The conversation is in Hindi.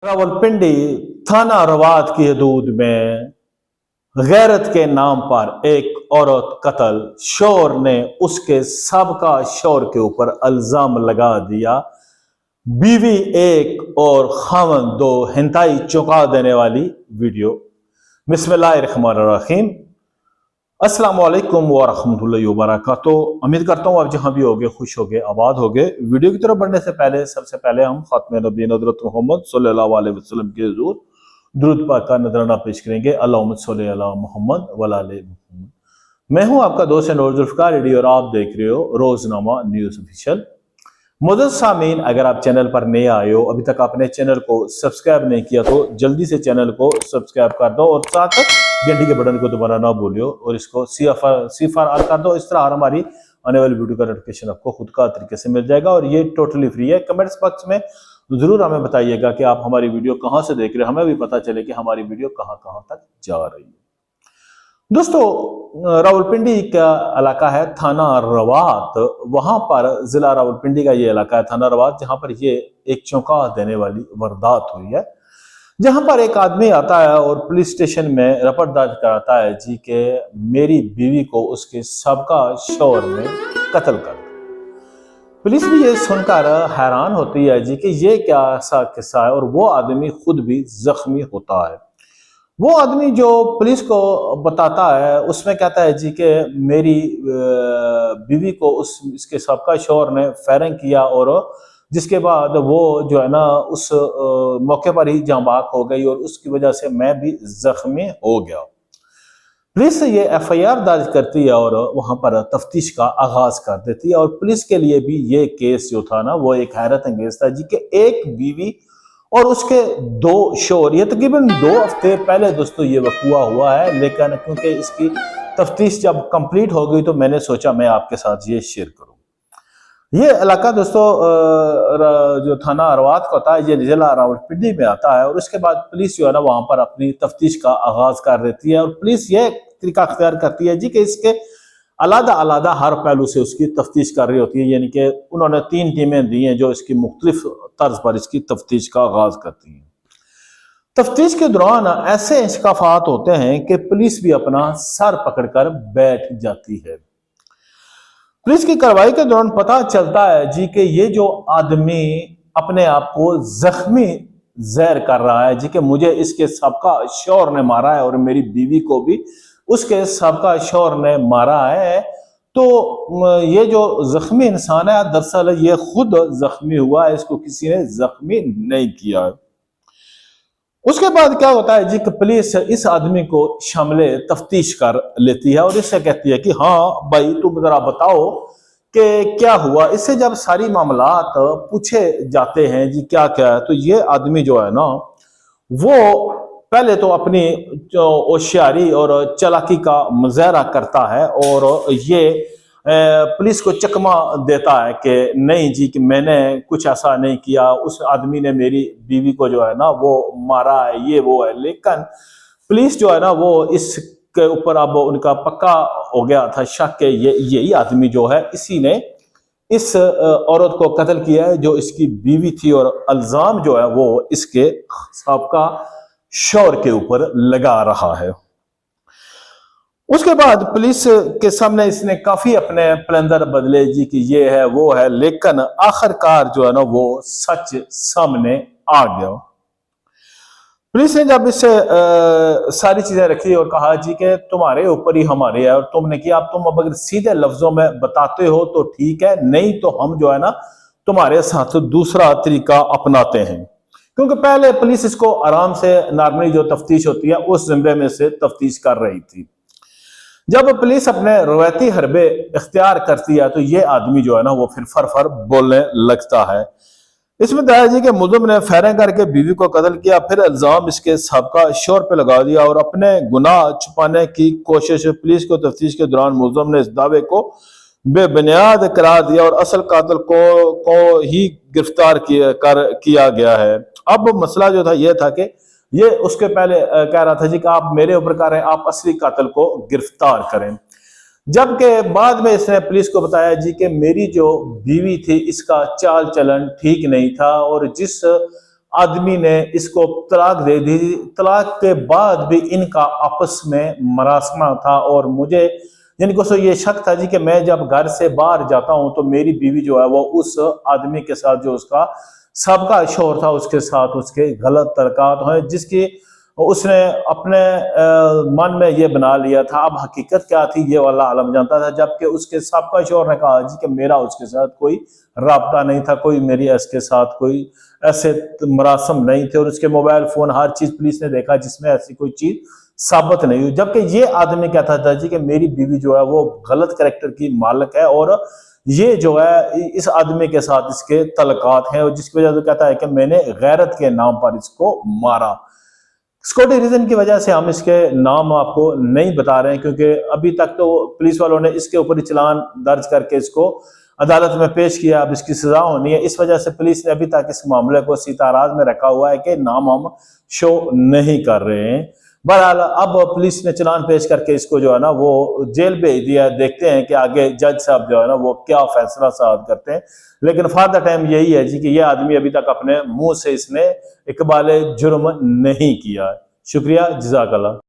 रावलपिंडी थाना रवात की हदूद में गैरत के नाम पर एक औरत कत्ल। शोर ने उसके साबका शोर के ऊपर इल्जाम लगा दिया। बीवी एक और खावन दो। हिंताई चौंका देने वाली वीडियो। बिस्मिल्लाहिर्रहमानिर्रहीम। अस्सलाम वालेकुम व रहमतुल्लाहि व बरकातुहू। उम्मीद करता हूँ आप जहां भी होगे खुश होगे आबाद होगे। वीडियो की तरफ बढ़ने से पहले सबसे पहले हम खात्मे नबी हज़रत मोहम्मद सल्लल्लाहु अलैहि वसल्लम के हुज़ूर दुरूद पाक का नजराना पेश करेंगे। अल्लाहुम्मा सल्ली अला मोहम्मद व अला आले मोहम्मद। मैं हूं आपका दोस्त नूर जुल्फ़िकार रेडी और आप देख रहे हो रोजनामा न्यूज ऑफिशियल। मुअज़्ज़ज़ सामीन, अगर आप चैनल पर नए आए हो, अभी तक आपने चैनल को सब्सक्राइब नहीं किया तो जल्दी से चैनल को सब्सक्राइब कर दो और साथ घंटी के बटन को दोबारा ना भूलियो और इसको सी फॉर ऑल कर दो। इस तरह हमारी आने वाली वीडियो का नोटिफिकेशन आपको खुद का तरीके से मिल जाएगा और ये टोटली फ्री है। कमेंट्स बॉक्स में जरूर हमें बताइएगा कि आप हमारी वीडियो कहाँ से देख रहे हो, हमें भी पता चले कि हमारी वीडियो कहाँ कहाँ तक जा रही है। दोस्तों, रावलपिंडी का इलाका है थाना रवात। वहां पर जिला रावलपिंडी का ये इलाका है थाना रवात, जहां पर ये एक चौंका देने वाली वारदात हुई है। जहां पर एक आदमी आता है और पुलिस स्टेशन में रिपोर्ट दर्ज कराता है जी के मेरी बीवी को उसके सबका शौहर ने कत्ल कर दिया। पुलिस भी ये सुनकर हैरान होती है जी कि ये क्या ऐसा किस्सा है, और वो आदमी खुद भी जख्मी होता है। वो आदमी जो पुलिस को बताता है उसमें कहता है जी कि मेरी बीवी को इसके सबका शौहर ने फायरिंग किया और जिसके बाद वो जो है ना उस मौके पर ही जाँ बाक हो गई और उसकी वजह से मैं भी जख्मी हो गया। पुलिस ये एफआईआर दर्ज करती है और वहां पर तफ्तीश का आगाज कर देती है। और पुलिस के लिए भी ये केस जो था ना वो एक हैरत अंगेज था जी कि एक बीवी और उसके दो शोहर। ये तकरीबन 2 हफ्ते पहले दोस्तों ये वक़ुआ हुआ है, लेकिन क्योंकि इसकी तफ्तीश जब कंप्लीट हो गई तो मैंने सोचा मैं आपके साथ ये शेयर करूं। ये इलाका दोस्तों जो थाना रवात का होता है ये जिला रावलपिंडी में आता है। और उसके बाद पुलिस जो है ना वहां पर अपनी तफ्तीश का आगाज कर देती है और पुलिस ये तरीका अख्तियार करती है जी कि इसके अलग अलग हर पहलू से उसकी तफ्तीश कर रही होती है। यानी कि उन्होंने 3 टीमें दी हैं जो इसकी मुख्तलिफ तर्ज पर इसकी तफ्तीश का आगाज करती हैं। तफ्तीश के दौरान ऐसे इंकशाफात होते हैं कि पुलिस भी अपना सर पकड़कर बैठ जाती है। पुलिस की कार्रवाई के दौरान पता चलता है जी कि ये जो आदमी अपने आप को जख्मी जहर कर रहा है जी कि मुझे इसके सबका शौहर ने मारा है और मेरी बीवी को भी उसके सबका शौहर ने मारा है। तो ये जो जख्मी इंसान है दरअसल ये खुद जख्मी हुआ है, इसको किसी ने जख्मी नहीं किया है। उसके बाद क्या होता है जी कि पुलिस इस आदमी को शामिल तफ्तीश कर लेती है और इससे कहती है कि हाँ भाई तुम जरा बताओ कि क्या हुआ। इससे जब सारी मामलात पूछे जाते हैं जी क्या क्या है, तो ये आदमी जो है ना वो पहले तो अपनी होशियारी और चालाकी का मुजाहरा करता है और ये पुलिस को चकमा देता है कि नहीं जी कि मैंने कुछ ऐसा नहीं किया, उस आदमी ने मेरी बीवी को जो है ना वो मारा है, ये वो है। लेकिन पुलिस जो है ना वो इसके ऊपर अब उनका पक्का हो गया था शक के यही आदमी जो है इसी ने इस औरत को कत्ल किया है जो इसकी बीवी थी और इल्जाम जो है वो इसके सबका शौहर के ऊपर लगा रहा है। उसके बाद पुलिस के सामने इसने काफी अपने प्लंदर बदले जी कि ये है वो है, लेकिन आखिरकार जो है ना वो सच सामने आ गया। पुलिस ने जब इससे सारी चीजें रखी और कहा जी कि तुम्हारे ऊपर ही हमारे है और तुमने किया, अब तुम अब अगर सीधे लफ्जों में बताते हो तो ठीक है, नहीं तो हम जो है ना तुम्हारे साथ दूसरा तरीका अपनाते हैं। क्योंकि पहले पुलिस इसको आराम से नॉर्मली जो तफ्तीश होती है उस ज़िम्मे में से तफ्तीश कर रही थी। जब पुलिस अपने रवायती हरबे इख्तियार करती है तो ये आदमी जो है ना वो फिर फर बोलने लगता है। इसमें बताया जी कि मुल्जिम ने फायरिंग करके बीवी को कत्ल किया, फिर इल्जाम इसके सबका शौहर पे लगा दिया और अपने गुनाह छुपाने की कोशिश। पुलिस को तफ्तीश के दौरान मुल्जिम ने इस दावे को बेबुनियाद करार दिया और असल कातिल को ही गिरफ्तार किया गया है। अब मसला जो था यह था कि ये उसके पहले कह रहा था जी कि आप मेरे ऊपर कह रहे हैं, आप असली कातिल को गिरफ्तार करें। जबकि बाद में इसने पुलिस को बताया जी कि मेरी जो बीवी थी इसका चाल चलन ठीक नहीं था और जिस आदमी ने इसको तलाक दे दी। तलाक के बाद भी इनका आपस में मरासमा था और मुझे जिनको सो ये शक था जी कि मैं जब घर से बाहर जाता हूं तो मेरी बीवी जो है वो उस आदमी के साथ, जो उसका सबका शौहर था, उसके साथ उसके गलत तलकात हैं, जिसकी उसने अपने मन में ये बना लिया था। अब हकीकत क्या थी ये वाला आलम जानता था, जबकि उसके सबका शौहर ने कहा जी कि मेरा उसके साथ कोई राब्ता नहीं था, कोई मेरी इसके साथ कोई ऐसे मरासम नहीं थे, और उसके मोबाइल फोन हर चीज पुलिस ने देखा जिसमें ऐसी कोई चीज साबित नहीं हुई। जबकि ये आदमी कहता था जी कि मेरी बीवी जो है वो गलत कैरेक्टर की मालिक है और ये जो है इस आदमी के साथ इसके तलकात हैं, और जिसकी वजह से कहता है कि मैंने गैरत के नाम पर इसको मारा। सिक्योरिटी रीजन की वजह से हम इसके नाम आपको नहीं बता रहे हैं, क्योंकि अभी तक तो पुलिस वालों ने इसके ऊपर ही चालान दर्ज करके इसको अदालत में पेश किया। अब इसकी सजा होनी है, इस वजह से पुलिस ने अभी तक इस मामले को सीताराज में रखा हुआ है कि नाम हम शो नहीं कर रहे हैं। बहरहाल अब पुलिस ने चालान पेश करके इसको जो है ना वो जेल भेज दिया। देखते हैं कि आगे जज साहब जो है ना वो क्या फैसला साद करते हैं। लेकिन फॉर द टाइम यही है जी कि ये आदमी अभी तक अपने मुंह से इसने इकबाल जुर्म नहीं किया। शुक्रिया, जज़ाकल्लाह।